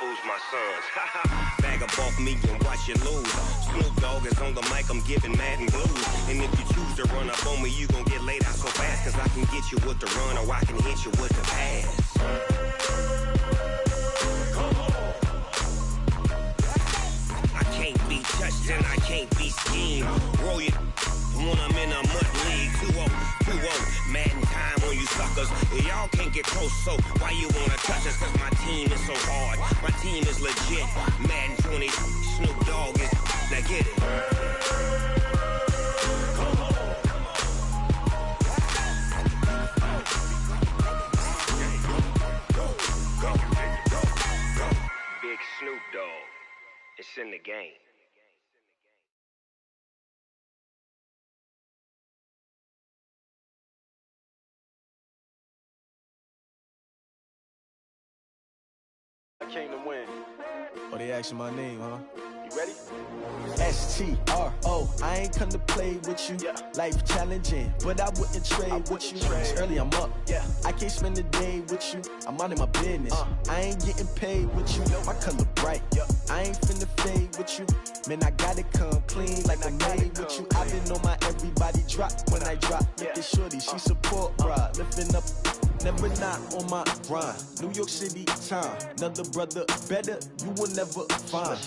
fools my sons. Bag up off me and watch you lose. Snoop Dogg is on the mic, I'm giving mad and blues. And if you choose to run up on me, you gon' get laid out so fast. Cause I can get you with the run or I can hit you with the pass. I can't be touched and I can't be schemed. Roll you when I'm in a mud league. 2-0, mad in time on you suckers. Y'all can't get close, so why you wanna touch us? Cause my team is so hard, my team is legit. Madden 20, Snoop Dogg is, now get it. Big Snoop Dogg, it's in the game. I came to win. Oh, they asking my name, huh? You ready? S-T-R-O, I ain't come to play with you. Yeah. Life challenging, but I wouldn't trade with you. It's early, I'm up. Yeah. I can't spend the day with you. I'm out of my business. I ain't getting paid with you. My color bright. Yeah. I ain't finna fade with you. Man, I gotta come clean like I'm made with you. I've been on my everybody drop when I drop. Look at shorty, she support ride. Lifting up, never not on my grind. New York City time. Another brother better, you will never find.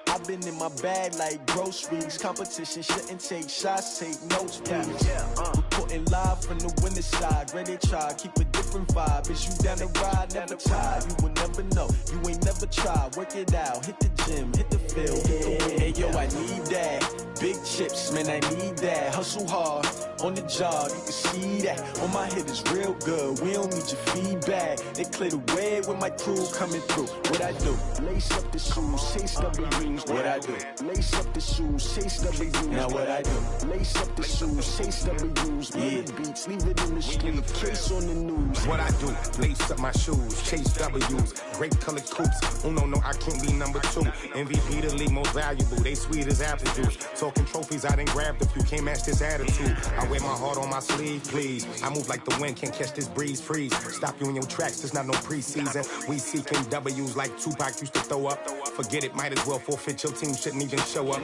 I've been in my bag like groceries. Competition shouldn't take shots, take notes, please. Reporting live from the winning side. Ready to try, keep a different vibe. Is you down the ride, never tired. You will never know, you ain't never tried. Work it out, hit the gym, hit the field, hit the wind. Hey yo, I need that. Big chips, man, I need that. Hustle hard, on the job, you can see that. On my head is real good, we don't need your feedback. They clear the way with my crew coming through. What I do? Lace up the shoes, chase W's. What I do? Lace up the shoes, chase W's. Now what I do? Lace up the shoes, chase W's. Yeah. Beats, leave it in the street, case on the news. What I do? Lace up my shoes, chase W's. Great colored coops. Oh no, I can't be number 2. MVP the league most valuable. They sweet as apple juice. Talking trophies, I didn't grab the few. Can't match this attitude. I wear my heart on my sleeve, please. I move like the wind, can't catch this breeze, freeze. Stop you in your tracks, there's not no preseason. We seeking W's like Tupac used to throw up. Forget it, might as well forfeit. Your team shouldn't even show up.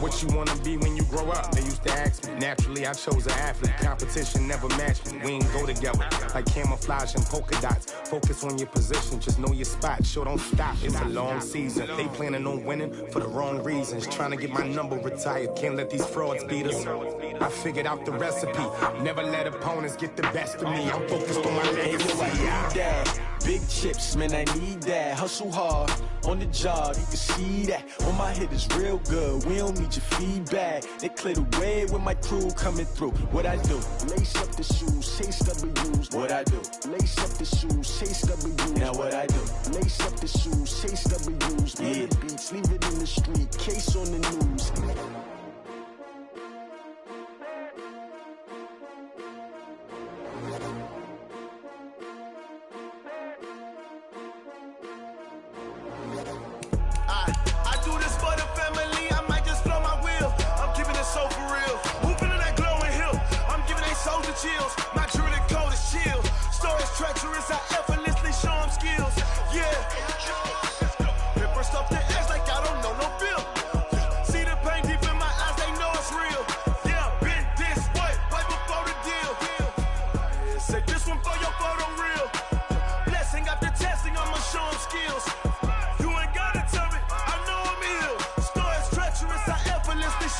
What you wanna be when you grow up? They used to ask me. Naturally, I chose an athlete. Competition never matched me. We ain't go together like camouflage and polka dots. Focus on your position, just know your spot. Sure, don't stop. It's a long season. They planning on winning for the wrong reasons. Trying to get my number retired. Can't let these frauds beat us. I figured out the recipe. Never let opponents get the best of me. I'm focused on my legacy. I need that. Big chips, man, I need that. Hustle hard, on the job, you can see that. On my head is real good, we don't need your feedback. They clear the way with my crew coming through. What I do? Lace up the shoes, chase W's. What I do? Lace up the shoes, chase W's. Now what I do? Lace up the shoes, chase W's. Yeah. Beats, leave it in the street, case on the news. I do this for the family, I might just blow my wheel. I'm keeping it so for real. Whooping in that glowing hill. I'm giving they soldier chills. My jewelry code is chill. Stories treacherous, I effortlessly show them skills. Yeah. Pepper stuff the edge like I don't know no feel. See the pain deep in my eyes, they know it's real. Yeah, been this way, right before the deal. Yeah, say this one for your photo reel. Blessing after testing, I'ma show them skills.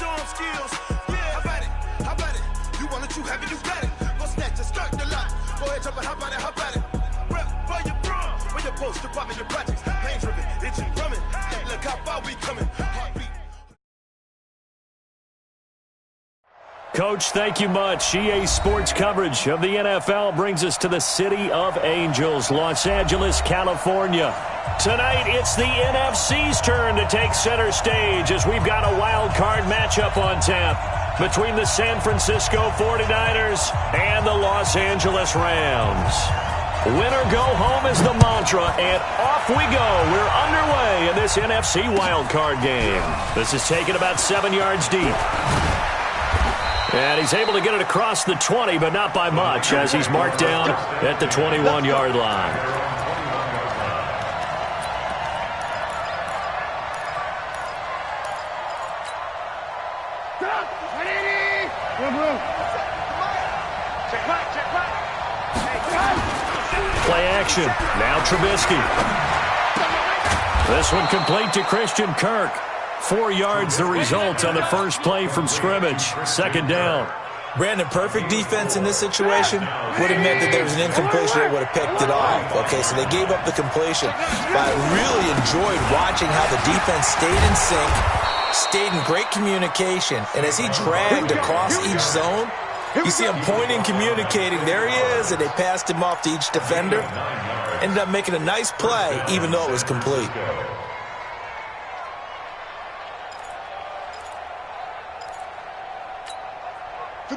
Show them skills. Yeah, how about it? You want it, you have it, you got it. Go snatch it, start the lot. Go ahead, jump it, how about it? Rep for your prom, for your post, your pop, and your projects. Pain driven, itching, drumming. Look how far we coming. Heartbeat. Coach, thank you much. EA Sports coverage of the NFL brings us to the City of Angels, Los Angeles, California. Tonight, it's the NFC's turn to take center stage as we've got a wild card matchup on tap between the San Francisco 49ers and the Los Angeles Rams. Win or go home is the mantra, and off we go. We're underway in this NFC wild card game. This is taken about 7 yards deep. And he's able to get it across the 20, but not by much, as he's marked down at the 21-yard line. Play action. Now Trubisky. This one complete to Christian Kirk. 4 yards the result on the first play from scrimmage. Second down. Brandon, perfect defense in this situation would have meant that there was an incompletion that would have picked it off. Okay, so they gave up the completion. But I really enjoyed watching how the defense stayed in sync, stayed in great communication, and as he dragged across each zone, you see him pointing, communicating. There he is, and they passed him off to each defender. Ended up making a nice play, even though it was complete.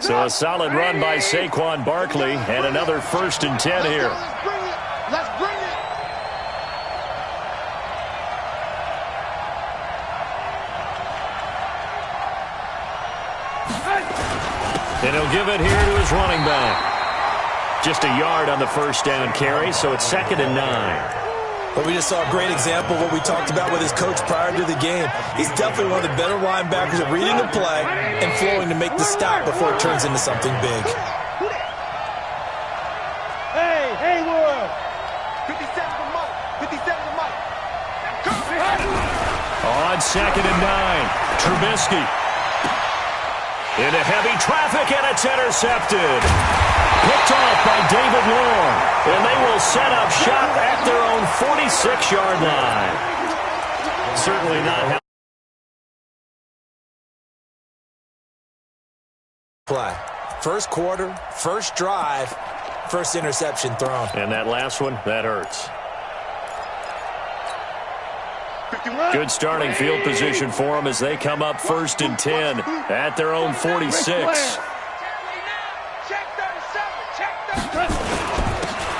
So a solid run by Saquon Barkley, and another 1st and 10 here. Let's bring it. And he'll give it here to his running back. Just a yard on the first down carry, so it's 2nd and 9. But we just saw a great example of what we talked about with his coach prior to the game. He's definitely one of the better linebackers at reading the play and flowing to make the stop before it turns into something big. Hey, Will. 57 for Mike. 57 for Mike. On 2nd and 9, Trubisky. Into heavy traffic, and it's intercepted. Picked off by David Long, and they will set up shop at their own 46-yard line. Certainly not how. Play. First quarter, first drive, first interception thrown. And that last one, that hurts. Good starting field position for them as they come up 1st and 10 at their own 46.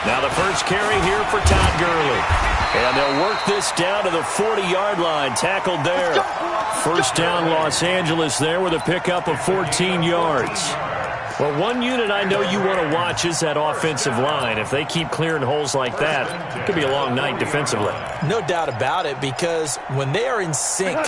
Now the first carry here for Todd Gurley. And they'll work this down to the 40-yard line, tackled there. First down Los Angeles there with a pickup of 14 yards. Well, one unit I know you want to watch is that offensive line. If they keep clearing holes like that, it could be a long night defensively. No doubt about it, because when they are in sync,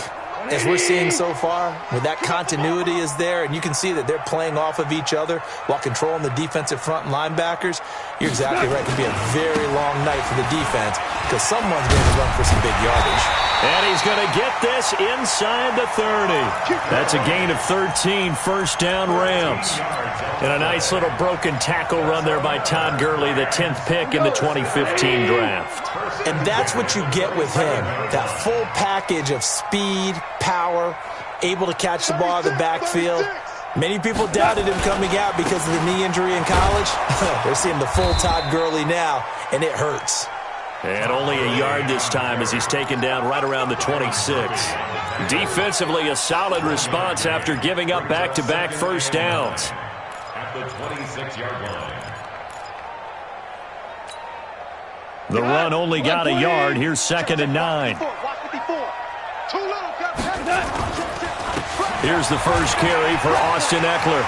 as we're seeing so far, when that continuity is there, and you can see that they're playing off of each other while controlling the defensive front and linebackers, you're exactly right. It could be a very long night for the defense because someone's going to run for some big yardage. And he's going to get this inside the 30. That's a gain of 13, first down Rams. And a nice little broken tackle run there by Todd Gurley, the 10th pick in the 2015 draft. And that's what you get with him, that full package of speed, power, able to catch the ball out of the backfield. Many people doubted him coming out because of the knee injury in college. They're seeing the full Todd Gurley now, and it hurts. And only a yard this time as he's taken down right around the 26. Defensively, a solid response after giving up back-to-back first downs. At the 26-yard line. The run only got a yard. Here's 2nd and 9. Here's the first carry for Austin Eckler.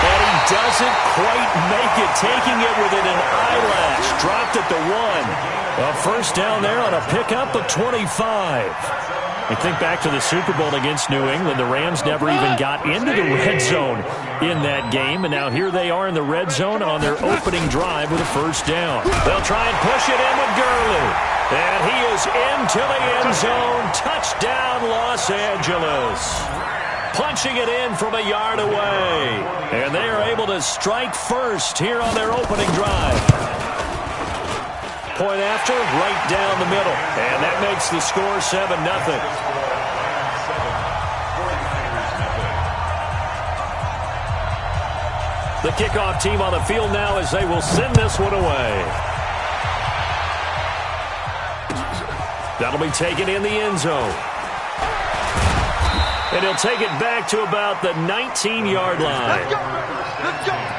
And he doesn't quite make it, taking it within an eyelash. Dropped at the 1. A first down there on a pickup of 25. You think back to the Super Bowl against New England. The Rams never even got into the red zone in that game. And now here they are in the red zone on their opening drive with a first down. They'll try and push it in with Gurley. And he is into the end zone. Touchdown, Los Angeles. Punching it in from a yard away. And they are able to strike first here on their opening drive. Point after, right down the middle. And that makes the score 7-0. The kickoff team on the field now as they will send this one away. That'll be taken in the end zone. And he'll take it back to about the 19-yard line. Let's go.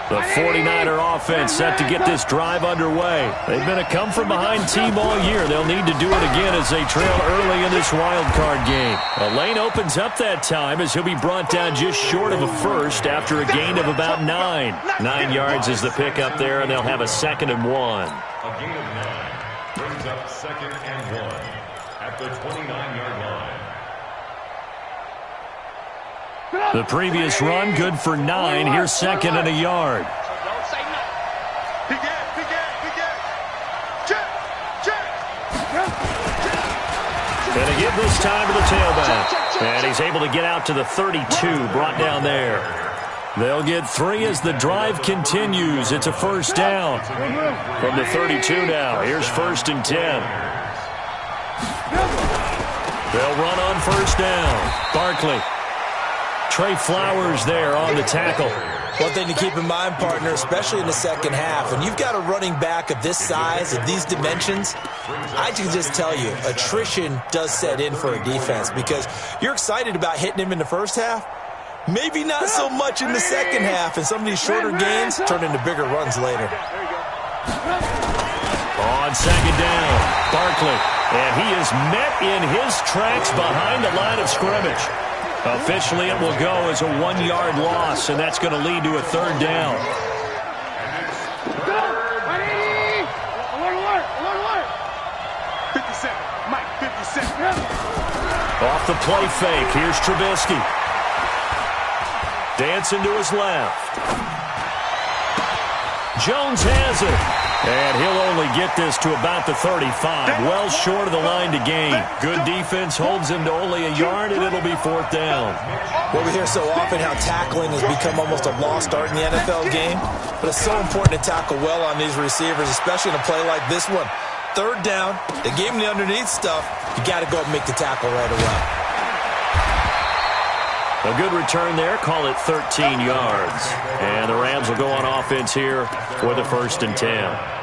The 49er offense set to get this drive underway. They've been a come-from-behind team all year. They'll need to do it again as they trail early in this wild card game. A lane opens up that time as he'll be brought down just short of a first after a gain of about 9. 9 yards is the pickup there, and they'll have a 2nd and 1. A gain of 9 brings up 2nd and 1 at the 29-yard line. The previous run, good for 9. Here's second and a yard. And a give this time to the tailback. And he's able to get out to the 32, brought down there. They'll get 3 as the drive continues. It's a first down. From the 32 now, here's 1st and 10. They'll run on first down. Barkley. Trey Flowers there on the tackle. One thing to keep in mind, partner, especially in the second half, when you've got a running back of this size, of these dimensions, I can just tell you, attrition does set in for a defense because you're excited about hitting him in the first half. Maybe not so much in the second half, and some of these shorter gains turn into bigger runs later. On second down, Barkley, and he is met in his tracks behind the line of scrimmage. Officially, it will go as a 1-yard loss, and that's going to lead to a third down. Off the play fake, here's Trubisky. Dancing to his left. Jones has it. And he'll only get this to about the 35. Well short of the line to gain. Good defense holds him to only a yard, and it'll be 4th down. Well, we hear so often how tackling has become almost a lost art in the NFL game. But it's so important to tackle well on these receivers, especially in a play like this one. 3rd down, they gave him the underneath stuff. You got to go and make the tackle right away. A good return there. Call it 13 yards. And the Rams will go on offense here for the 1st and 10.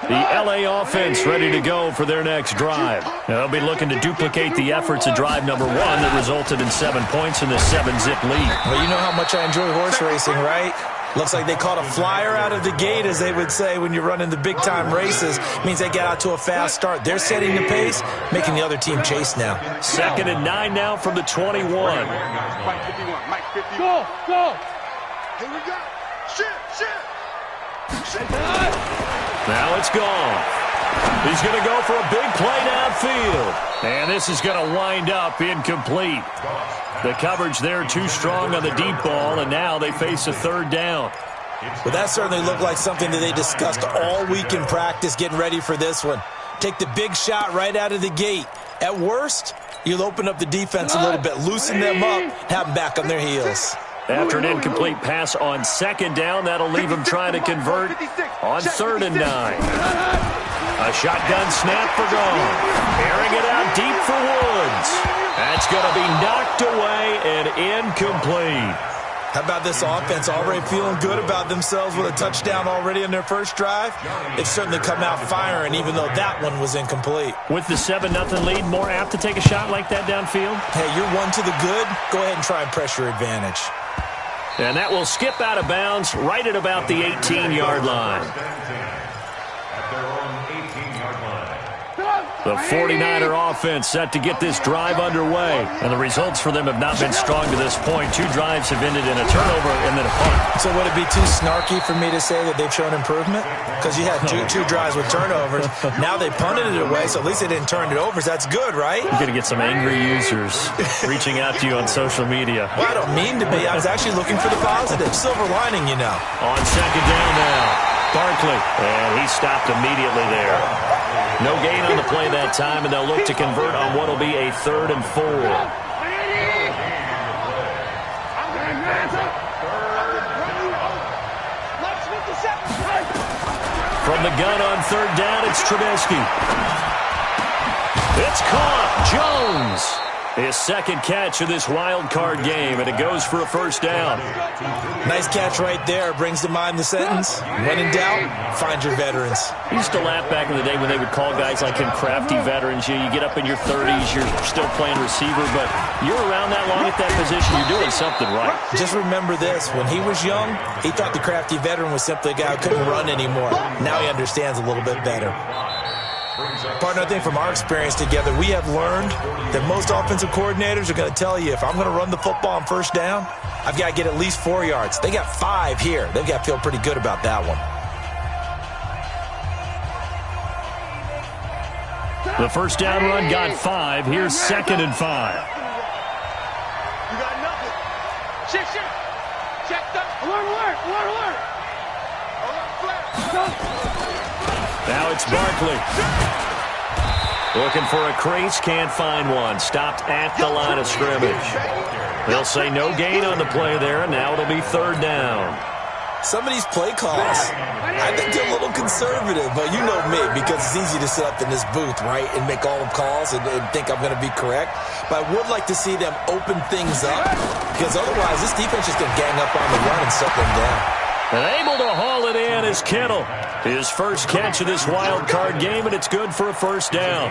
The L.A. offense ready to go for their next drive. They'll be looking to duplicate the efforts of drive number 1 that resulted in 7 points in the 7-zip lead. Well, you know how much I enjoy horse racing, right? Looks like they caught a flyer out of the gate, as they would say when you're running the big-time races. Means they get out to a fast start. They're setting the pace, making the other team chase now. 2nd and 9 now from the 21. Mike 51, Mike 50. Go, go. Here we go. Shit. Now it's gone. He's going to go for a big play downfield. And this is going to wind up incomplete. The coverage there too strong on the deep ball, and now they face a 3rd down. Well, that certainly looked like something that they discussed all week in practice getting ready for this one. Take the big shot right out of the gate. At worst, you'll open up the defense a little bit, loosen them up, have them back on their heels. After an incomplete pass on 2nd down, that'll leave him trying to convert on 3rd and 9. A shotgun snap for gone. Airing it out deep for Woods. That's going to be knocked away and incomplete. How about this offense already feeling good about themselves with a touchdown already in their first drive? They've certainly come out firing, even though that one was incomplete. With the 7-0 lead, more apt to take a shot like that downfield? Hey, you're 1 to the good. Go ahead and try and press your advantage. And that will skip out of bounds right at about the 18-yard line. The 49er offense set to get this drive underway. And the results for them have not been strong to this point. 2 drives have ended in a turnover and then a punt. So would it be too snarky for me to say that they've shown improvement? Because you had two drives with turnovers. Now they punted it away, so at least they didn't turn it over. So that's good, right? You're going to get some angry users reaching out to you on social media. Well, I don't mean to be. I was actually looking for the positive. Silver lining, you know. On 2nd down now, Barkley. And he stopped immediately there. No gain on the play that time, and they'll look to convert on what will be a 3rd and 4. From the gun on 3rd down, it's Trubisky. It's caught. Jones. His 2nd catch of this wild card game, and it goes for a 1st down. Nice catch right there. Brings to mind the sentence, when in doubt, find your veterans. I used to laugh back in the day when they would call guys like him crafty veterans. You get up in your 30s, you're still playing receiver, but you're around that long at that position, you're doing something right. Just remember this. When he was young, he thought the crafty veteran was simply a guy who couldn't run anymore. Now he understands a little bit better. Partner, I think from our experience together, we have learned that most offensive coordinators are going to tell you, if I'm going to run the football on 1st down, I've got to get at least 4 yards. They got 5 here. They've got to feel pretty good about that one. The first down run got 5. Here's 2nd and 5. You got nothing. Shit. Check that. Alert. Now it's Barkley. Looking for a crease, can't find one. Stopped at the line of scrimmage. They'll say no gain on the play there, and now it'll be 3rd down. Some of these play calls, I think they're a little conservative, but you know me, because it's easy to sit up in this booth, right, and make all the calls and think I'm going to be correct. But I would like to see them open things up, because otherwise this defense is going to gang up on the run and shut them down. And able to haul it in is Kittle. His first catch of this wild card game, and it's good for a 1st down.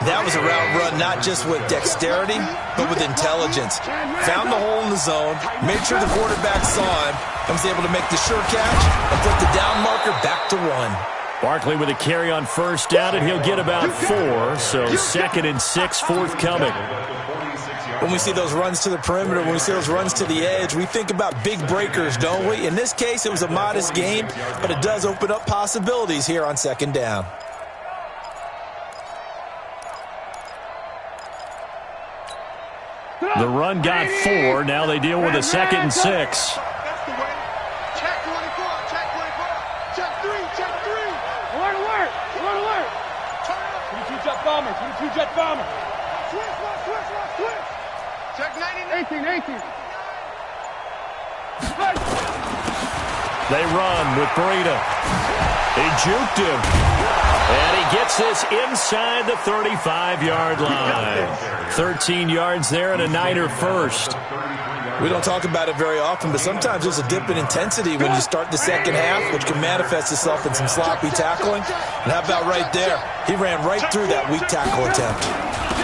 That was a route run not just with dexterity, but with intelligence. Found the hole in the zone, made sure the quarterback saw him, and was able to make the sure catch and put the down marker back to 1. Barkley with a carry on 1st down, and he'll get about 4, so 2nd and 6 forthcoming. When we see those runs to the perimeter, when we see those runs to the edge, we think about big breakers, don't we? In this case, it was a modest gain, but it does open up possibilities here on 2nd down. The run got 4. Now they deal with a 2nd and 6. That's the way. Check 24. Check 3. Alert. 22 jet bomber. Switch. Check 18. They run with Breida. He juked him. And he gets this inside the 35-yard line. 13 yards there and a Niner first. We don't talk about it very often, but sometimes there's a dip in intensity when you start the second half, which can manifest itself in some sloppy tackling. And how about right there? He ran right through that weak tackle attempt.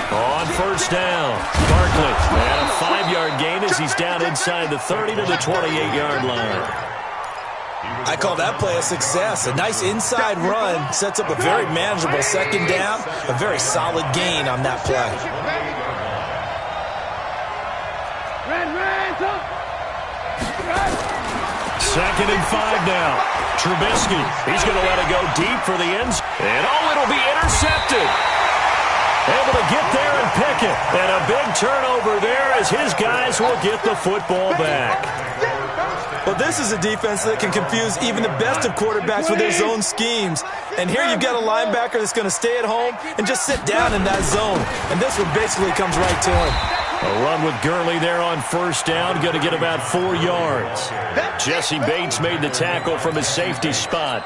On first down, Barkley. And a 5-yard gain as he's down inside the 30 to the 28-yard line. I call that play a success. A nice inside run sets up a very manageable second down, a very solid gain on that play. Second and 5 now. Trubisky, he's going to let it go deep for the ends. And it'll be intercepted. Able to get there and pick it. And a big turnover there as his guys will get the football back. Well, this is a defense that can confuse even the best of quarterbacks with their zone schemes. And here you've got a linebacker that's going to stay at home and just sit down in that zone. And this one basically comes right to him. A run with Gurley there on first down, going to get about 4 yards. Jesse Bates made the tackle from his safety spot.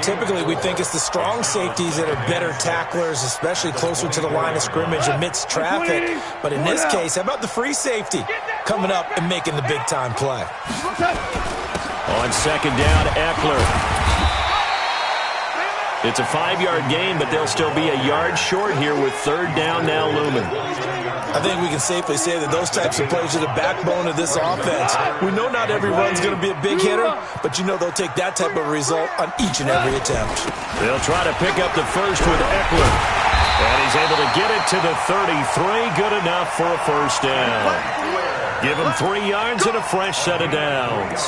Typically, we think it's the strong safeties that are better tacklers, especially closer to the line of scrimmage amidst traffic. But in this case, how about the free safety coming up and making the big-time play? On second down, Eckler. It's a 5-yard gain, but they'll still be a yard short here with third down now looming. I think we can safely say that those types of plays are the backbone of this offense. We know not every run's going to be a big hitter, but you know they'll take that type of result on each and every attempt. They'll try to pick up the first with Eckler. And he's able to get it to the 33. Good enough for a first down. Give him 3 yards and a fresh set of downs.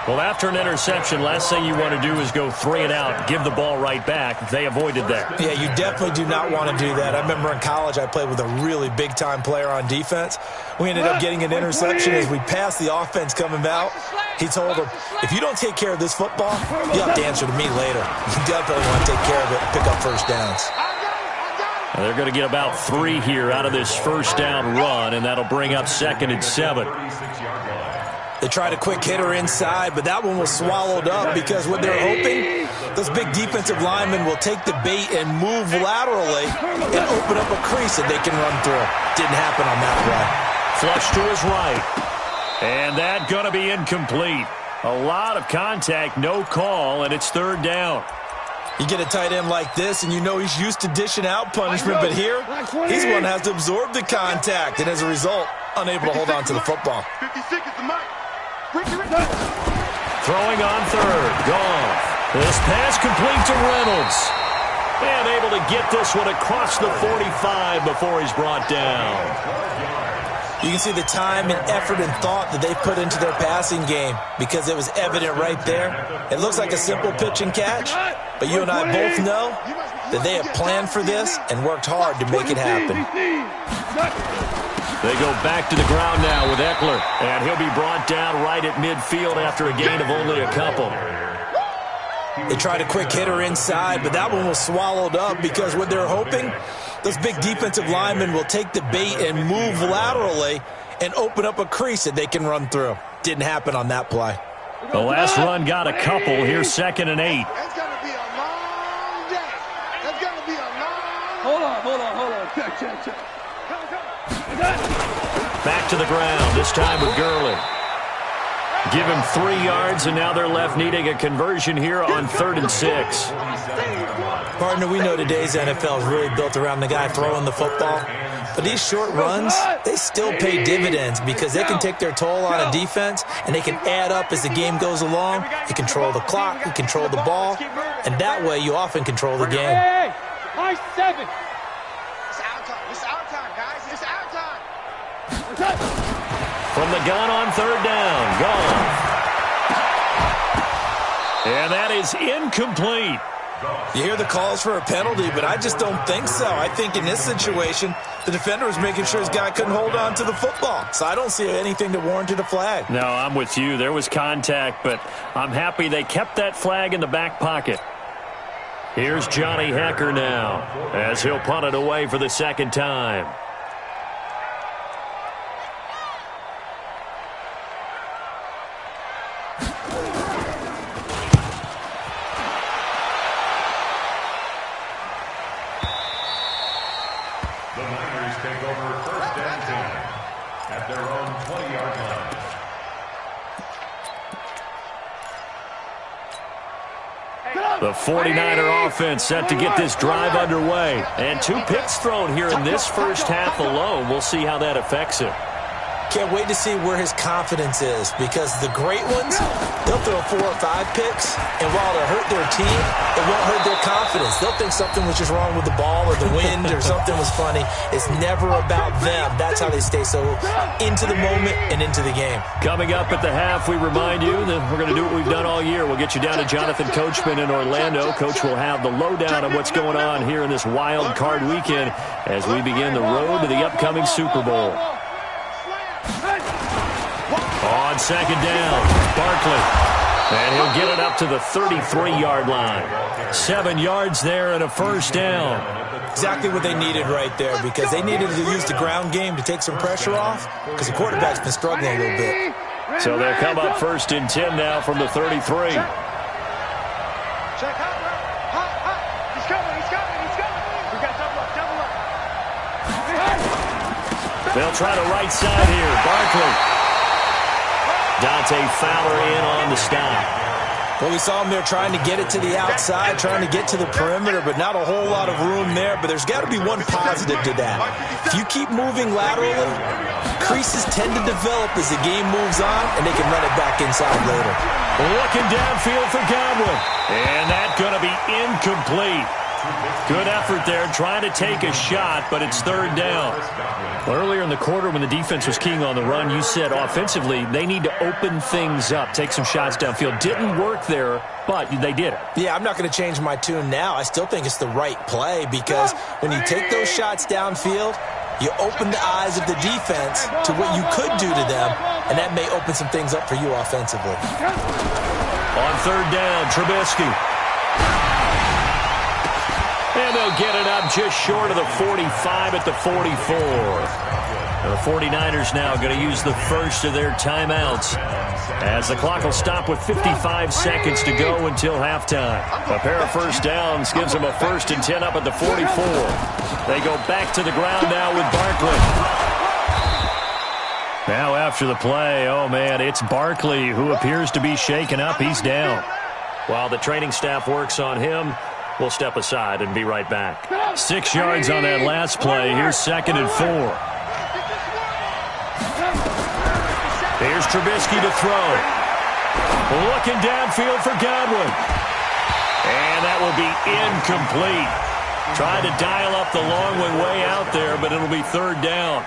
Well, after an interception, last thing you want to do is go 3 and out, give the ball right back. They avoided that. Yeah, you definitely do not want to do that. I remember in college I played with a really big-time player on defense. We ended up getting an interception as we passed the offense coming out. He told him, if you don't take care of this football, you have to answer to me later. You definitely want to take care of it and pick up first downs. Well, they're going to get about 3 here out of this first down run, and that'll bring up 2nd and 7. They tried a quick hitter inside, but that one was swallowed up because what they're hoping, those big defensive linemen will take the bait and move laterally and open up a crease that they can run through. Didn't happen on that play. Flush to his right. And that going to be incomplete. A lot of contact, no call, and it's third down. You get a tight end like this, and you know he's used to dishing out punishment, but here, he's one that has to absorb the contact, and as a result, unable to hold on to the football. 56 is the mic. Throwing on third. Goff. This pass complete to Reynolds. And able to get this one across the 45 before he's brought down. You can see the time and effort and thought that they put into their passing game because it was evident right there. It looks like a simple pitch and catch, but you and I both know that they have planned for this and worked hard to make it happen. They go back to the ground now with Eckler, and he'll be brought down right at midfield after a gain of only a couple. They tried a quick hitter inside, but that one was swallowed up because what they're hoping, those big defensive linemen will take the bait and move laterally and open up a crease that they can run through. Didn't happen on that play. The last run got a couple. Here's 2nd and 8. It's going to be a long day. It's going to be a long... Hold on. Check. Back to the ground, this time with Gurley. Give him 3 yards, and now they're left needing a conversion here on 3rd and 6. Partner, we know today's NFL is really built around the guy throwing the football. But these short runs, they still pay dividends because they can take their toll on a defense, and they can add up as the game goes along. You control the clock, you control the ball, and that way you often control the game. Hey, high 7. It's our time, guys. It's our time. From the gun on 3rd down, gone. And that is incomplete. You hear the calls for a penalty, but I just don't think so. I think in this situation, the defender was making sure his guy couldn't hold on to the football. So I don't see anything that warranted a flag. No, I'm with you. There was contact, but I'm happy they kept that flag in the back pocket. Here's Johnny Hecker now, as he'll punt it away for the 2nd time. The 49er offense set to get this drive underway. And 2 picks thrown here in this first half alone. We'll see how that affects him. Can't wait to see where his confidence is, because the great ones, they'll throw 4 or 5 picks, and while they'll hurt their team, it won't hurt their confidence. They'll think something was just wrong with the ball or the wind or something was funny. It's never about them. That's how they stay so into the moment and into the game. Coming up at the half, we remind you that we're going to do what we've done all year. We'll get you down to Jonathan Coachman in Orlando. Coach will have the lowdown on what's going on here in this wild card weekend as we begin the road to the upcoming Super Bowl. On 2nd down, Barkley. And he'll get it up to the 33-yard line. 7 yards there and a 1st down. Exactly what they needed right there, because they needed to use the ground game to take some pressure off, because the quarterback's been struggling a little bit. So they'll come up 1st and 10 now from the 33. Check out. He's coming. We got double up. They'll try the right side here. Barkley. Dante Fowler in on the stop. Well, we saw him there trying to get it to the outside, trying to get to the perimeter, but not a whole lot of room there. But there's got to be one positive to that. If you keep moving laterally, creases tend to develop as the game moves on, and they can run it back inside later. Looking downfield for Godwin. And that's going to be incomplete. Good effort there, trying to take a shot, but it's 3rd down. Earlier in the quarter when the defense was keying on the run, you said offensively they need to open things up, take some shots downfield. Didn't work there, but they did it. Yeah, I'm not going to change my tune now. I still think it's the right play, because when you take those shots downfield, you open the eyes of the defense to what you could do to them, and that may open some things up for you offensively. On 3rd down, Trubisky. And they'll get it up just short of the 45 at the 44. And the 49ers now going to use the first of their timeouts, as the clock will stop with 55 seconds to go until halftime. A pair of 1st downs gives them a 1st and 10 up at the 44. They go back to the ground now with Barkley. Now after the play, oh man, it's Barkley who appears to be shaken up. He's down. While the training staff works on him, we'll step aside and be right back. 6 yards on that last play. Here's 2nd and 4. Here's Trubisky to throw. Looking downfield for Godwin. And that will be incomplete. Trying to dial up the long one way out there, but it'll be 3rd down.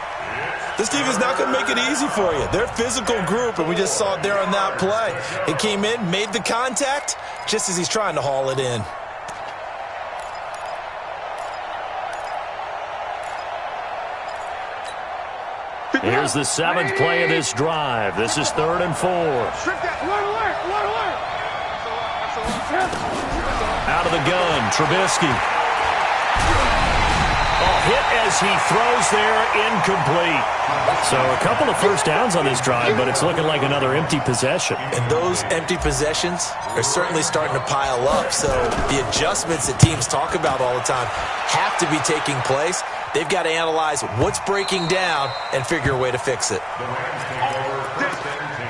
This defense is not going to make it easy for you. They're a physical group, and we just saw it there on that play. He came in, made the contact, just as he's trying to haul it in. Here's the 7th play of this drive. This is 3rd and 4. Out of the gun, Trubisky. Hit as he throws there, incomplete. So a couple of first downs on this drive, but it's looking like another empty possession. And those empty possessions are certainly starting to pile up. So the adjustments that teams talk about all the time have to be taking place. They've got to analyze what's breaking down and figure a way to fix it. The Rams take over 1st and 10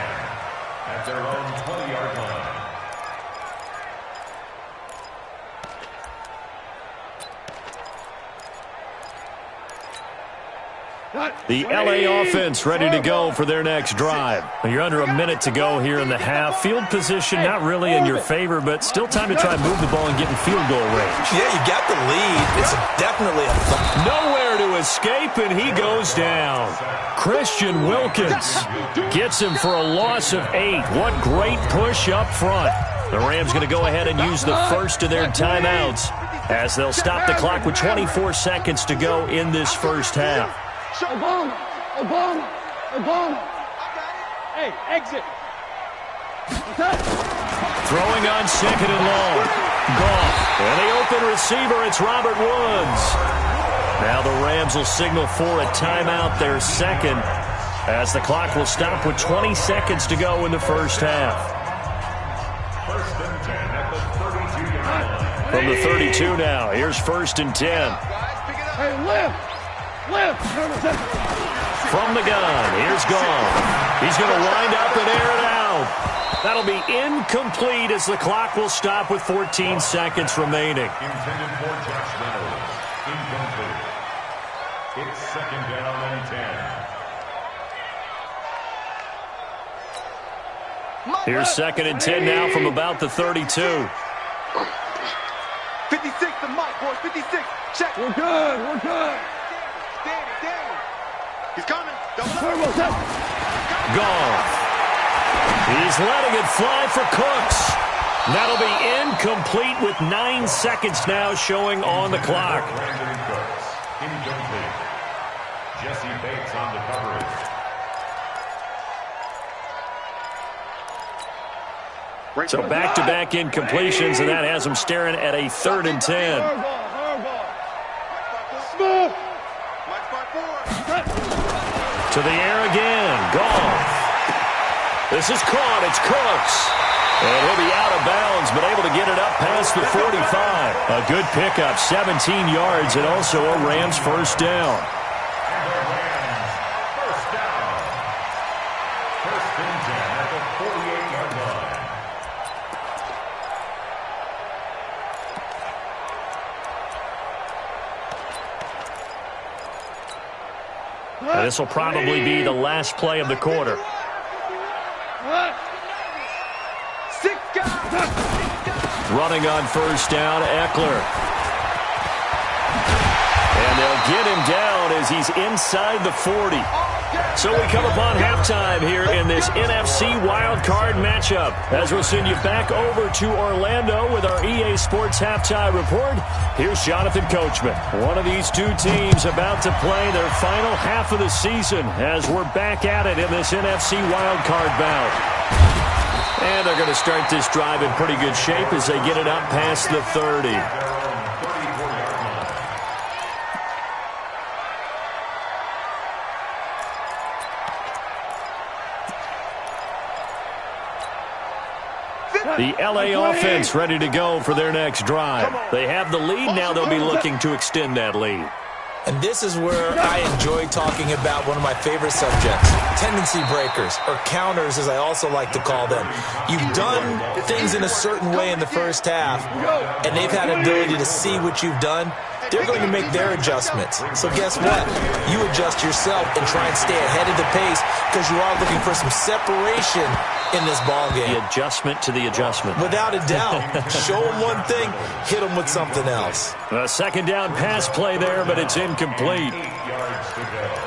at their own 20-yard line. The LA offense ready to go for their next drive. You're under a minute to go here in the half. Field position not really in your favor, but still time to try and move the ball and get in field goal range. Yeah, you got the lead. It's definitely a nowhere to escape, and he goes down. Christian Wilkins gets him for a loss of 8. What great push up front. The Rams going to go ahead and use the first of their timeouts as they'll stop the clock with 24 seconds to go in this first half. Obama. Hey, exit. Throwing on 2nd and long. Goff. And the open receiver, it's Robert Woods. Now the Rams will signal for a timeout, their 2nd, as the clock will stop with 20 seconds to go in the first half. 1st and 10 at the 32-yard line. From the 32 now, here's 1st and 10. Hey, left. From the gun, here's Goff. He's going to wind up and air it out. That'll be incomplete as the clock will stop with 14 seconds remaining. Intended for Josh Reynolds. Incomplete. It's 2nd down and 10. Here's 2nd and 10 now from about the 32. 56 to Mike, boys. 56. Check. We're good. Danny. He's coming. Double up. Goff. He's letting it fly for Cooks. That'll be incomplete with 9 seconds now showing on the clock. Brandon Cooks. Incomplete. Jesse Bates on the coverage. So back-to-back incompletions, and that has them staring at a 3rd and 10. Smooth. To the air again. Goff. This is caught. It's Cooks. And he'll be out of bounds, but able to get it up past the 45. A good pickup, 17 yards, and also a Rams first down. And the Rams first down. 1st and 10 at the 48-yard line. And this will probably be the last play of the quarter. 6 guys. Running on first down, Eckler. And they'll get him down as he's inside the 40. So we come upon halftime here in this NFC wildcard matchup, as we'll send you back over to Orlando with our EA Sports Halftime Report. Here's Jonathan Coachman. One of these two teams about to play their final half of the season as we're back at it in this NFC wildcard bout. And they're going to start this drive in pretty good shape as they get it up past the 30. The LA offense ready to go for their next drive. They have the lead. Now they'll be looking to extend that lead. And this is where I enjoy talking about one of my favorite subjects, tendency breakers, or counters as I also like to call them. You've done things in a certain way in the first half, and they've had an ability to see what you've done. They're going to make their adjustments. So guess what? You adjust yourself and try and stay ahead of the pace because you are looking for some separation in this ball game. The adjustment to the adjustment. Without a doubt. Show them one thing, hit them with something else. A second down pass play there, but it's incomplete. 8 yards to go.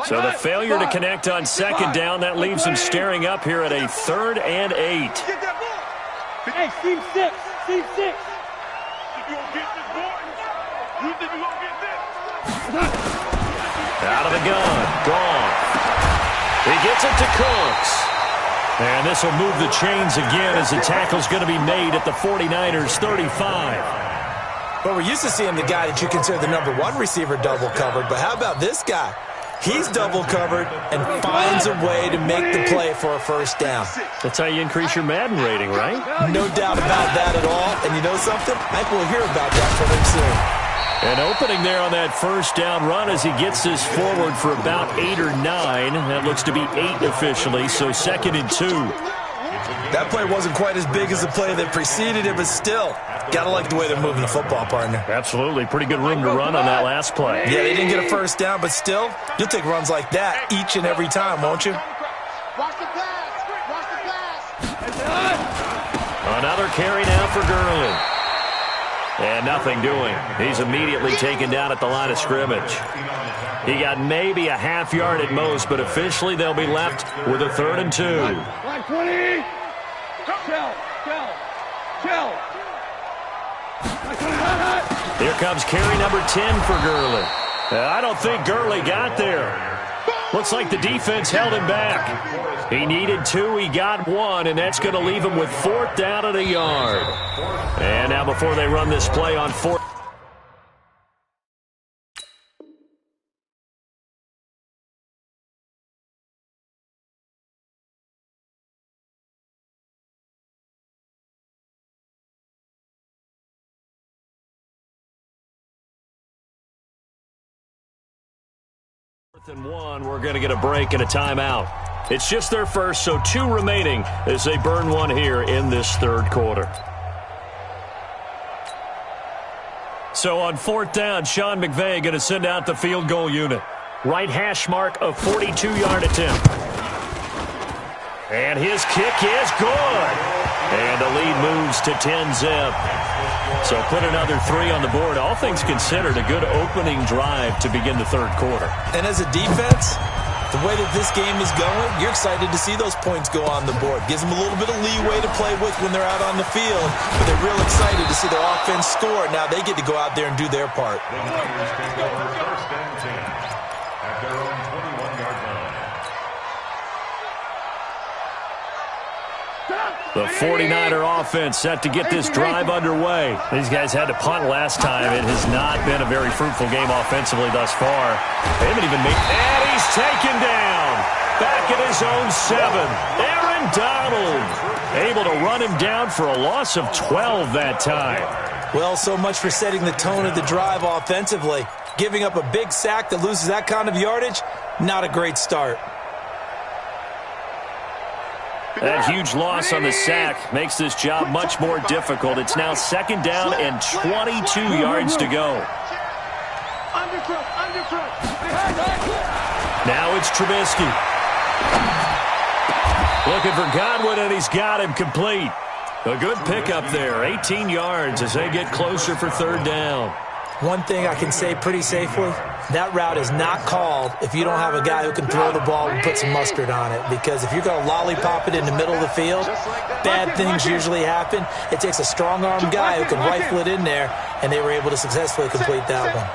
So the failure to connect on second down, that leaves him staring up here at a 3rd and 8. Hey, Steve 6. Out of the gun. Gone. He gets it to Cooks. And this will move the chains again as the tackle's going to be made at the 49ers 35. Well, we're used to seeing the guy that you consider the #1 receiver double covered, but how about this guy? He's double covered and finds a way to make the play for a first down. That's how you increase your Madden rating, right? No doubt about that at all. And you know something? I think we'll hear about that from him soon. An opening there on that first down run as he gets this forward for about 8 or 9. That looks to be 8 officially, so 2nd and 2. That play wasn't quite as big as the play that preceded it, but still, gotta like the way they're moving the football, partner. Absolutely. Pretty good room to run on that last play. Yeah, they didn't get a first down, but still, you'll take runs like that each and every time, won't you? Watch the pass. Watch the pass. Another carry now for Gurley. And nothing doing. He's immediately taken down at the line of scrimmage. He got maybe a half yard at most, but officially they'll be left with a 3rd and 2. 20. Chill. Here comes carry number 10 for Gurley. I don't think Gurley got there. Looks like the defense held him back. He needed 2, he got 1, and that's going to leave him with 4th down at a yard. And now before they run this play on 4th. And 1, we're going to get a break and a timeout. It's just their first, so 2 remaining as they burn 1 here in this 3rd quarter. So on 4th down, Sean McVay going to send out the field goal unit. Right hash mark, a 42-yard attempt. And his kick is good. And the lead moves to 10-zip. So put another 3 on the board. All things considered, a good opening drive to begin the 3rd quarter. And as a defense, the way that this game is going, you're excited to see those points go on the board. Gives them a little bit of leeway to play with when they're out on the field, but they're real excited to see their offense score. Now they get to go out there and do their part. The Niners take over 1st and 10 at their own 21-yard line. The 49er offense set to get this drive underway. These guys had to punt last time. It has not been a very fruitful game offensively thus far. They haven't even made... And he's taken down. Back at his own 7. Aaron Donald able to run him down for a loss of 12 that time. Well, so much for setting the tone of the drive offensively. Giving up a big sack that loses that kind of yardage, not a great start. That huge loss on the sack makes this job much more difficult. It's now 2nd down and 22 yards to go. Now it's Trubisky. Looking for Godwin, and he's got him complete. A good pickup there, 18 yards as they get closer for 3rd down. One thing I can say pretty safely, that route is not called if you don't have a guy who can throw the ball and put some mustard on it. Because if you're going to lollipop it in the middle of the field, bad things usually happen. It takes a strong-armed guy who can rifle it in there, and they were able to successfully complete that one.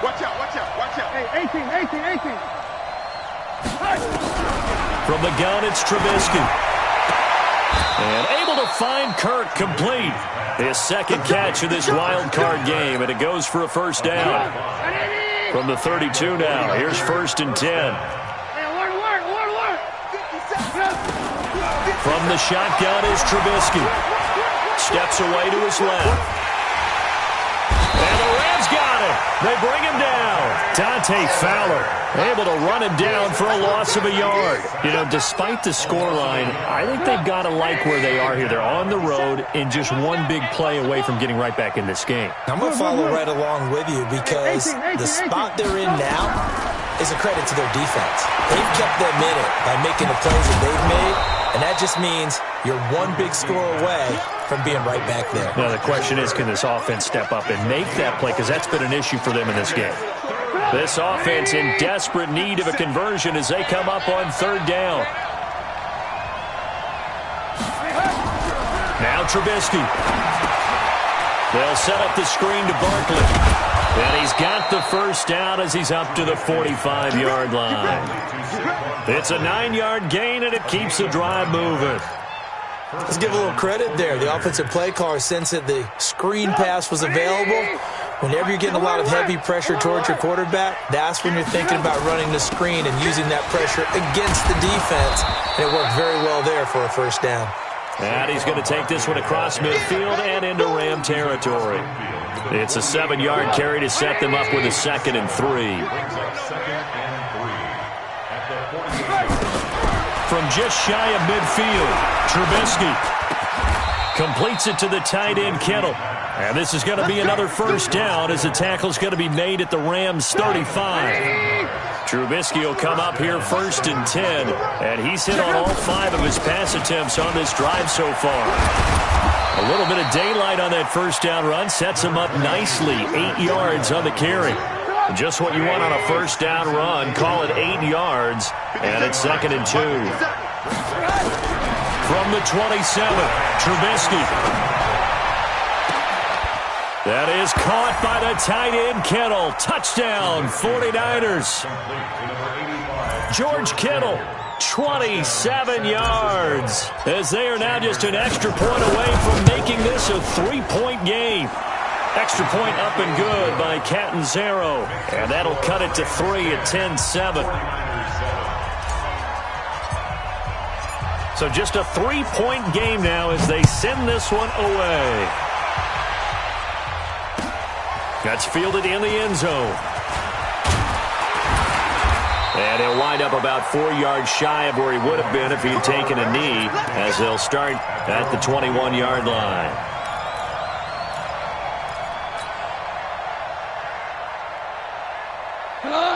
Watch out. Hey, 18. From the gun, it's Trubisky. And able to find Kirk complete. His 2nd catch of this wild card game, and it goes for a 1st down. From the 32 now, here's 1st and 10. From the shotgun is Trubisky. Steps away to his left. And the Rams got it. They bring him down. Dante Fowler able to run him down for a loss of a yard. You know, despite the scoreline, I think they've got to like where they are here. They're on the road and just one big play away from getting right back in this game. I'm going to follow right along with you because the spot they're in now is a credit to their defense. They've kept them in it by making the plays that they've made, and that just means you're one big score away from being right back there. Now, the question is, can this offense step up and make that play? Because that's been an issue for them in this game. This offense in desperate need of a conversion as they come up on 3rd down. Now Trubisky. They'll set up the screen to Barkley. And he's got the first down as he's up to the 45-yard line. It's a 9-yard gain, and it keeps the drive moving. Let's give a little credit there. The offensive play caller sensed that the screen pass was available. Whenever you're getting a lot of heavy pressure towards your quarterback, that's when you're thinking about running the screen and using that pressure against the defense. And it worked very well there for a first down. And he's going to take this one across midfield and into Ram territory. It's a 7-yard carry to set them up with a 2nd and 3. From just shy of midfield, Trubisky completes it to the tight end, Kittle. And this is going to be another first down as the tackle's going to be made at the Rams' 35. Trubisky will come up here 1st and 10, and he's hit on all 5 of his pass attempts on this drive so far. A little bit of daylight on that first down run sets him up nicely, 8 yards on the carry. Just what you want on a first down run. Call it 8 yards, and it's 2nd and 2. From the 27, Trubisky. That is caught by the tight end, Kittle. Touchdown, 49ers. George Kittle, 27 yards, as they are now just an extra point away from making this a 3-point game. Extra point up and good by Catanzaro, and that'll cut it to 3 at 10-7. So just a 3-point game now as they send this one away. That's fielded in the end zone. And he'll wind up about 4 yards shy of where he would have been if he had taken a knee, as they'll start at the 21-yard line.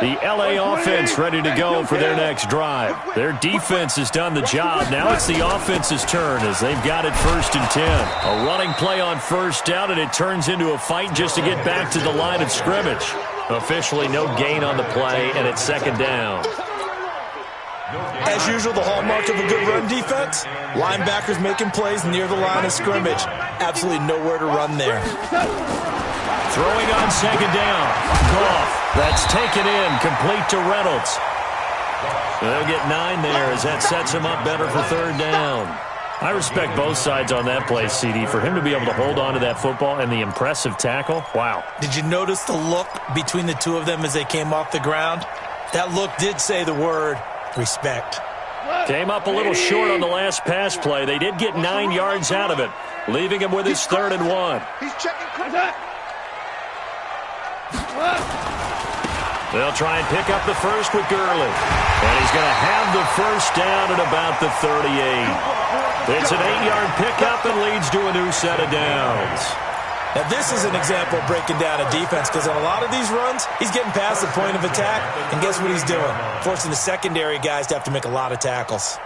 The L.A. offense ready to go for their next drive. Their defense has done the job. Now it's the offense's turn as they've got it 1st and 10. A running play on first down, and it turns into a fight just to get back to the line of scrimmage. Officially no gain on the play, and it's 2nd down. As usual, the hallmark of a good run defense, linebackers making plays near the line of scrimmage. Absolutely nowhere to run there. Throwing on 2nd down. Goff. That's taken in, complete to Reynolds. They'll get 9 there as that sets him up better for 3rd down. I respect both sides on that play, CD. For him to be able to hold on to that football and the impressive tackle, wow. Did you notice the look between the two of them as they came off the ground? That look did say the word respect. Came up a little short on the last pass play. They did get 9 yards out of it, leaving him with his 3rd and 1. He's checking. They'll try and pick up the first with Gurley. And he's going to have the first down at about the 38. It's an 8-yard pickup and leads to a new set of downs. Now, this is an example of breaking down a defense, because on a lot of these runs, he's getting past the point of attack, and guess what he's doing? Forcing the secondary guys to have to make a lot of tackles.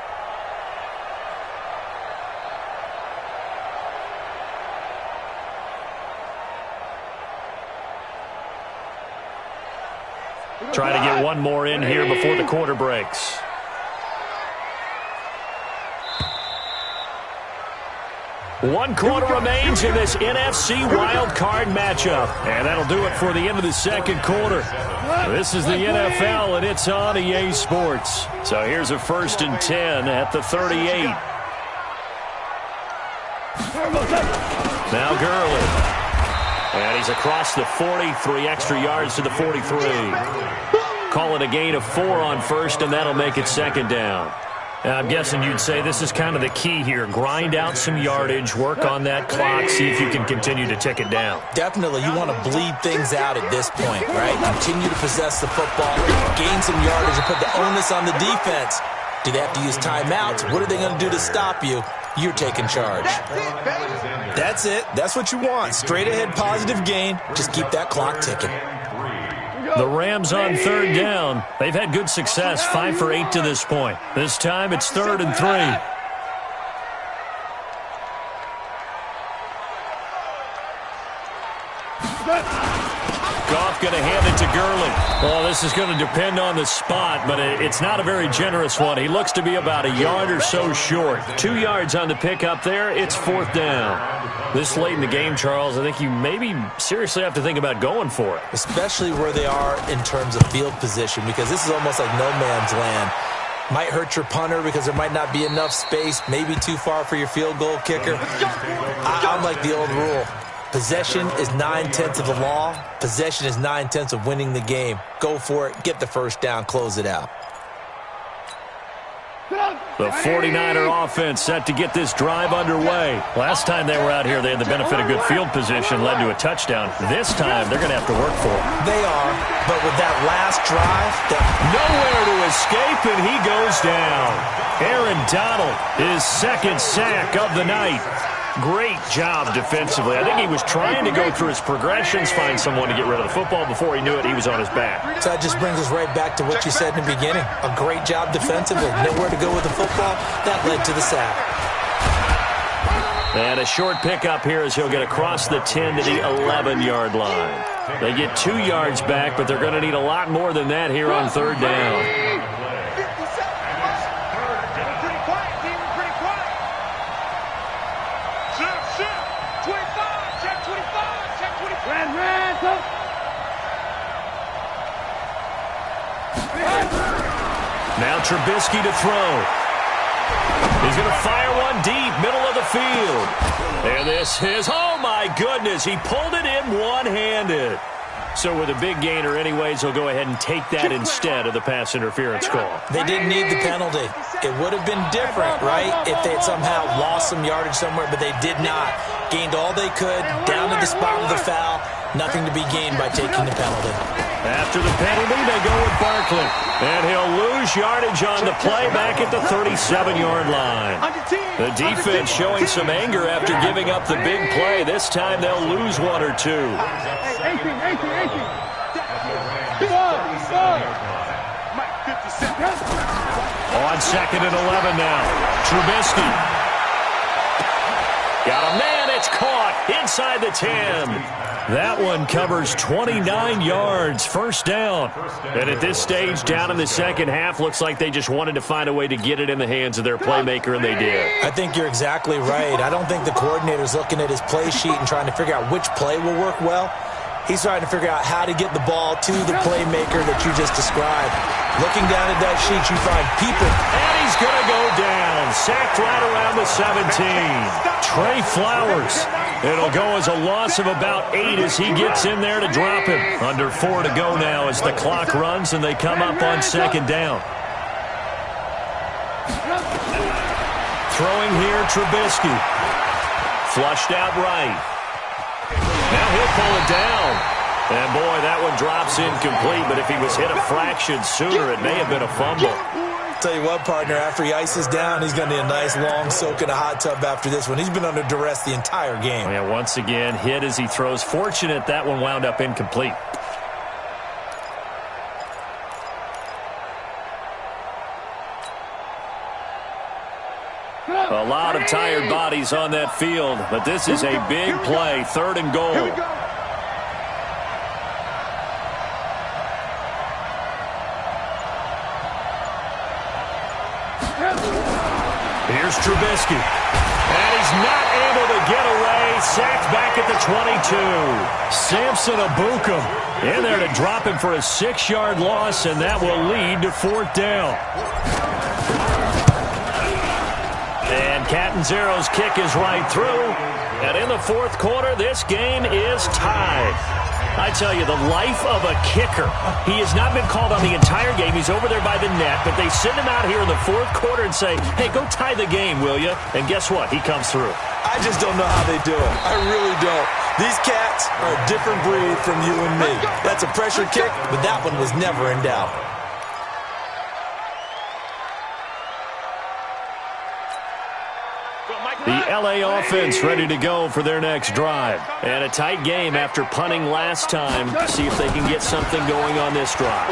Try to get one more in here before the quarter breaks. One quarter remains in this NFC wild card matchup. And that'll do it for the end of the second quarter. This is the NFL, and it's on EA Sports. So here's a 1st and 10 at the 38. Now Gurley. And he's across the 40, 3 extra yards to the 43. Call it a gain of 4 on first, and that'll make it 2nd down. I'm guessing you'd say this is kind of the key here. Grind out some yardage, work on that clock, see if you can continue to tick it down. Definitely. You want to bleed things out at this point, right? Continue to possess the football, gain some yardage, and put the onus on the defense. Do they have to use timeouts? What are they going to do to stop you? You're taking charge. That's it. That's what you want. Straight ahead positive gain. Just keep that clock ticking. The Rams on 3rd down. They've had good success, 5 for 8 to this point. This time it's 3rd and 3. Goff handoff, going to hand it to Gurley. Well, this is going to depend on the spot, but it's not a very generous one. He looks to be about a yard or so short. 2 yards on the pickup there. It's 4th down. This late in the game, Charles, I think you maybe seriously have to think about going for it. Especially where they are in terms of field position, because this is almost like no man's land. Might hurt your punter because there might not be enough space, maybe too far for your field goal kicker. I like the old rule. Possession is 9/10 of the law. Possession is 9/10 of winning the game. Go for it. Get the first down. Close it out. The 49er offense set to get this drive underway. Last time they were out here, they had the benefit of good field position, led to a touchdown. This time, they're going to have to work for it. They are, but with that last drive, nowhere to escape, and he goes down. Aaron Donald, his 2nd sack of the night. Great job defensively. I think he was trying to go through his progressions, find someone to get rid of the football. Before he knew it, he was on his back. So that just brings us right back to what you said in the beginning. A great job defensively. Nowhere to go with the football. That led to the sack. And a short pickup here as he'll get across the 10 to the 11-yard line. They get 2 yards back, but they're going to need a lot more than that here on 3rd down. Now Trubisky to throw. He's going to fire one deep, middle of the field. And this is, oh my goodness, he pulled it in one-handed. So with a big gainer anyways, he'll go ahead and take that instead of the pass interference call. They didn't need the penalty. It would have been different, right, if they had somehow lost some yardage somewhere, but they did not. Gained all they could, down to the spot of the foul. Nothing to be gained by taking the penalty. After the penalty, they go with Barkley. And he'll lose yardage on the play back at the 37-yard line. The defense showing some anger after giving up the big play. This time they'll lose 1 or 2. 18. On 2nd and 11 now. Trubisky. Got a man, it's caught inside the 10. That one covers 29 yards, 1st down. And at this stage, down in the second half, looks like they just wanted to find a way to get it in the hands of their playmaker, and they did. I think you're exactly right. I don't think the coordinator's looking at his play sheet and trying to figure out which play will work well. He's trying to figure out how to get the ball to the playmaker that you just described. Looking down at that sheet, you find people. And he's going to go down. Sacked right around the 17. Trey Flowers. It'll go as a loss of about 8 as he gets in there to drop him. Under 4 to go now as the clock runs and they come up on 2nd down. Throwing here, Trubisky. Flushed out right. Now he'll pull it down. And, boy, that one drops incomplete, but if he was hit a fraction sooner, it may have been a fumble. Tell you what, partner, after he ices down, he's going to need a nice long soak in a hot tub after this one. He's been under duress the entire game. Yeah, once again, hit as he throws. Fortunate that one wound up incomplete. A lot of tired bodies on that field, but this is a big play, 3rd and goal. Here's Trubisky. And he's not able to get away. Sacked back at the 22. Samson Abukum in there to drop him for a 6-yard loss, and that will lead to 4th down. And Catanzaro's kick is right through. And in the 4th quarter, this game is tied. I tell you, the life of a kicker. He has not been called on the entire game. He's over there by the net, but they send him out here in the 4th quarter and say, hey, go tie the game, will you? And guess what? He comes through. I just don't know how they do it. I really don't. These cats are a different breed from you and me. That's a pressure kick, but that one was never in doubt. The L.A. offense ready to go for their next drive. And a tight game after punting last time. See if they can get something going on this drive.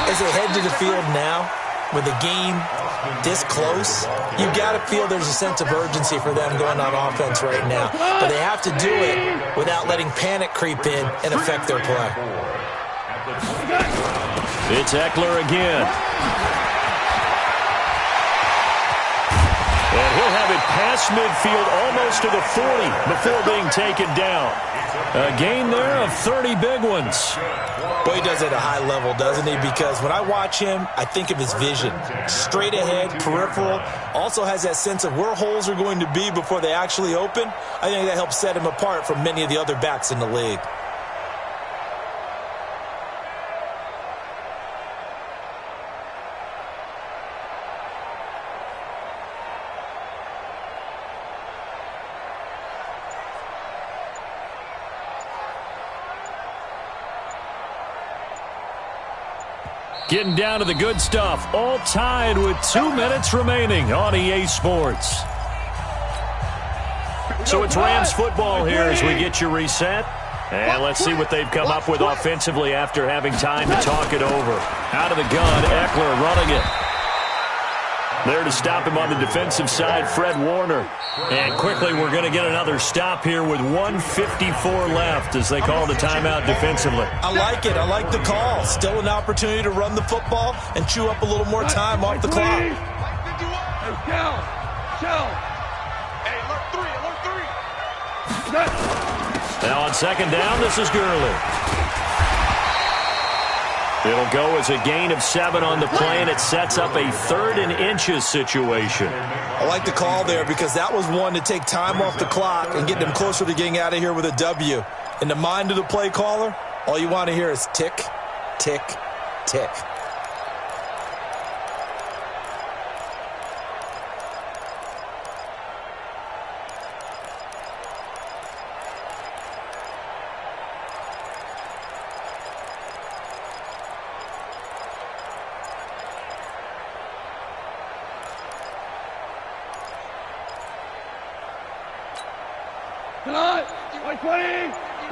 As they head to the field now, with the game this close, you got to feel there's a sense of urgency for them going on offense right now. But they have to do it without letting panic creep in and affect their play. It's Eckler again. And he'll have it past midfield almost to the 40 before being taken down. A gain there of 30 big ones. Well, he does it at a high level, doesn't he? Because when I watch him, I think of his vision. Straight ahead, peripheral. Also has that sense of where holes are going to be before they actually open. I think that helps set him apart from many of the other backs in the league. Getting down to the good stuff. All tied with 2 minutes remaining on EA Sports. So it's Rams football here as we get you reset. And let's see what they've come up with offensively after having time to talk it over. Out of the gun, Eckler running it. There to stop him on the defensive side, Fred Warner. And quickly we're going to get another stop here with 1:54 left as they call the timeout defensively. I like it. I like the call. Still an opportunity to run the football and chew up a little more time off the clock. Hey, alert three. Now on second down, this is Gurley. It'll go as a gain of 7 on the play, and it sets up a 3rd and inches situation. I like the call there because that was one to take time off the clock and get them closer to getting out of here with a W. In the mind of the play caller, all you want to hear is tick, tick, tick.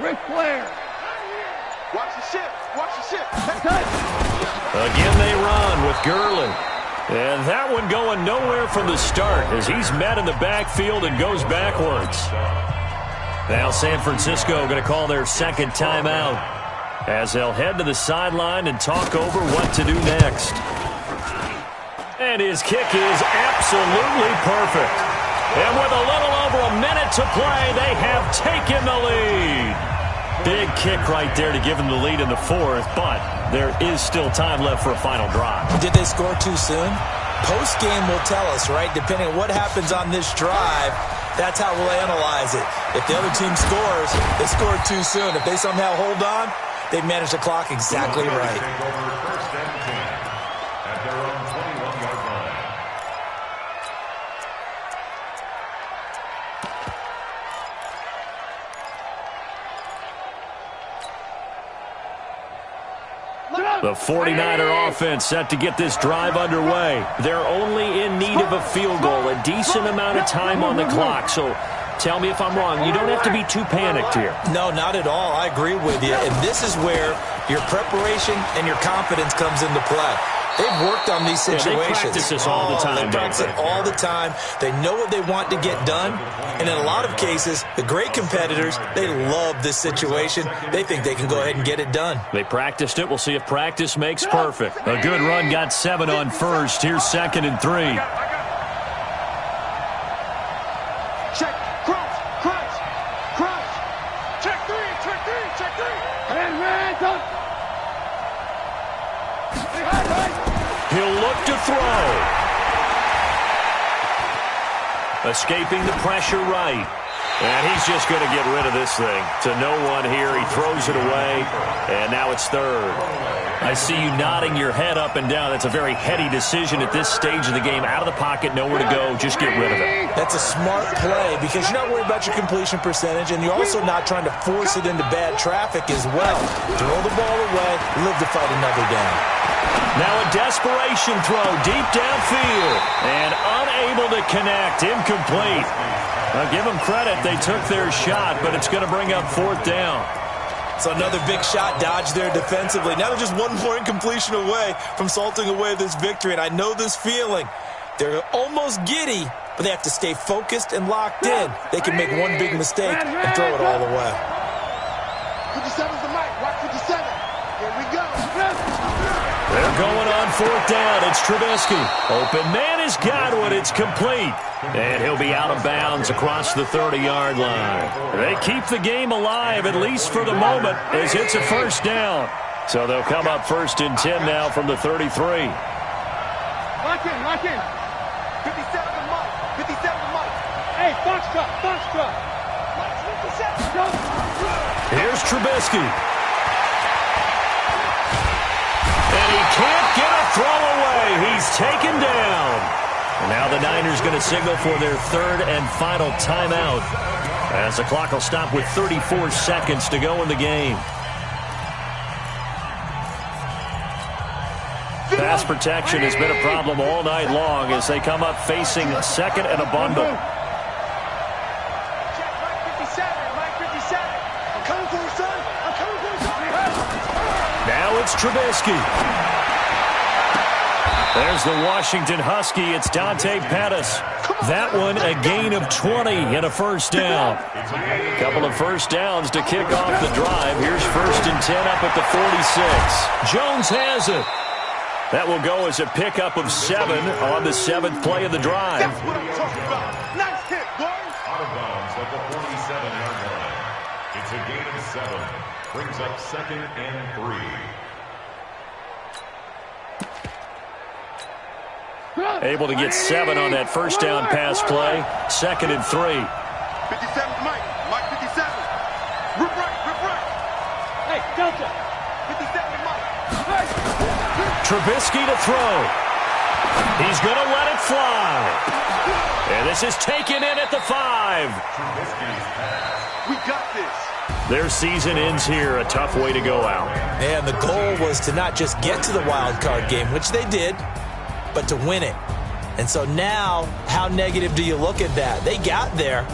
Ric Flair. Watch the ship. Again they run with Gurley. And that one going nowhere from the start as he's met in the backfield and goes backwards. Now San Francisco going to call their second timeout as they'll head to the sideline and talk over what to do next. And his kick is absolutely perfect. And with a little over a minute to play, they have taken the lead. Big kick right there to give them the lead in the 4th, but there is still time left for a final drive. Did they score too soon? Post-game will tell us, right? Depending on what happens on this drive, that's how we'll analyze it. If the other team scores, they scored too soon. If they somehow hold on, they manage the clock exactly right. The 49er offense set to get this drive underway. They're only in need of a field goal, a decent amount of time on the clock. So tell me if I'm wrong. You don't have to be too panicked here. No, not at all. I agree with you. And this is where your preparation and your confidence comes into play. They've worked on these situations. They practice this all the time. They practice it all the time. They know what they want to get done. And in a lot of cases, the great competitors, they love this situation. They think they can go ahead and get it done. They practiced it. We'll see if practice makes perfect. A good run got 7 on first. Here's 2nd and 3. Check, cross. Check three. And up. He'll look to throw. Escaping the pressure right. And he's just going to get rid of this thing. To no one here. He throws it away. And now it's 3rd. I see you nodding your head up and down. That's a very heady decision at this stage of the game. Out of the pocket, nowhere to go. Just get rid of it. That's a smart play because you're not worried about your completion percentage, and you're also not trying to force it into bad traffic as well. Throw the ball away, live to fight another down. Now a desperation throw deep downfield. And unable to connect. Incomplete. I'll give them credit. They took their shot, but it's going to bring up 4th down. So another big shot dodged there defensively. Now they're just one more incompletion away from salting away this victory. And I know this feeling. They're almost giddy, but they have to stay focused and locked in. They can make one big mistake and throw it all away. 57's the mic. Watch 57. Here we go. They're going on fourth down. It's Trubisky. Open man has got one. It's complete. And he'll be out of bounds across the 30-yard line. They keep the game alive, at least for the moment, as it's a first down. So they'll come up first and 10 now from the 33. Lock in, lock in. 57 the mic. 57 the mic. Hey, Foxtrot, Foxtrot. Watch 57. Go. Here's Trubisky. And he can't get a throw away. He's taken down. And now the Niners going to signal for their third and final timeout, as the clock will stop with 34 seconds to go in the game. Pass protection has been a problem all night long as they come up facing second and a bundle. Check Mike 57, Mike 57. I'm coming for you, son. I'm coming for you, son. Now it's Trubisky. There's the Washington Husky. It's Dante Pettis. That one a gain of 20 and a first down. A couple of first downs to kick off the drive. Here's first and 10 up at the 46. Jones has it. That will go as a pickup of 7 on the 7th play of the drive. That's what I'm talking about. Nice hit, boys. Out of bounds at the 47-yard line. It's a gain of 7. Brings up second and 3. Able to get 7 on that first down pass play. Second and 3. 57's Mike. Mike 57. Rip right, rip right. Hey, Delta. 57 Mike. Hey. Trubisky to throw. He's going to let it fly. And this is taken in at the 5. Trubisky's pass. We got this. Their season ends here. A tough way to go out. And the goal was to not just get to the wild card game, which they did, but to win it. And so now, how negative do you look at that? They got there,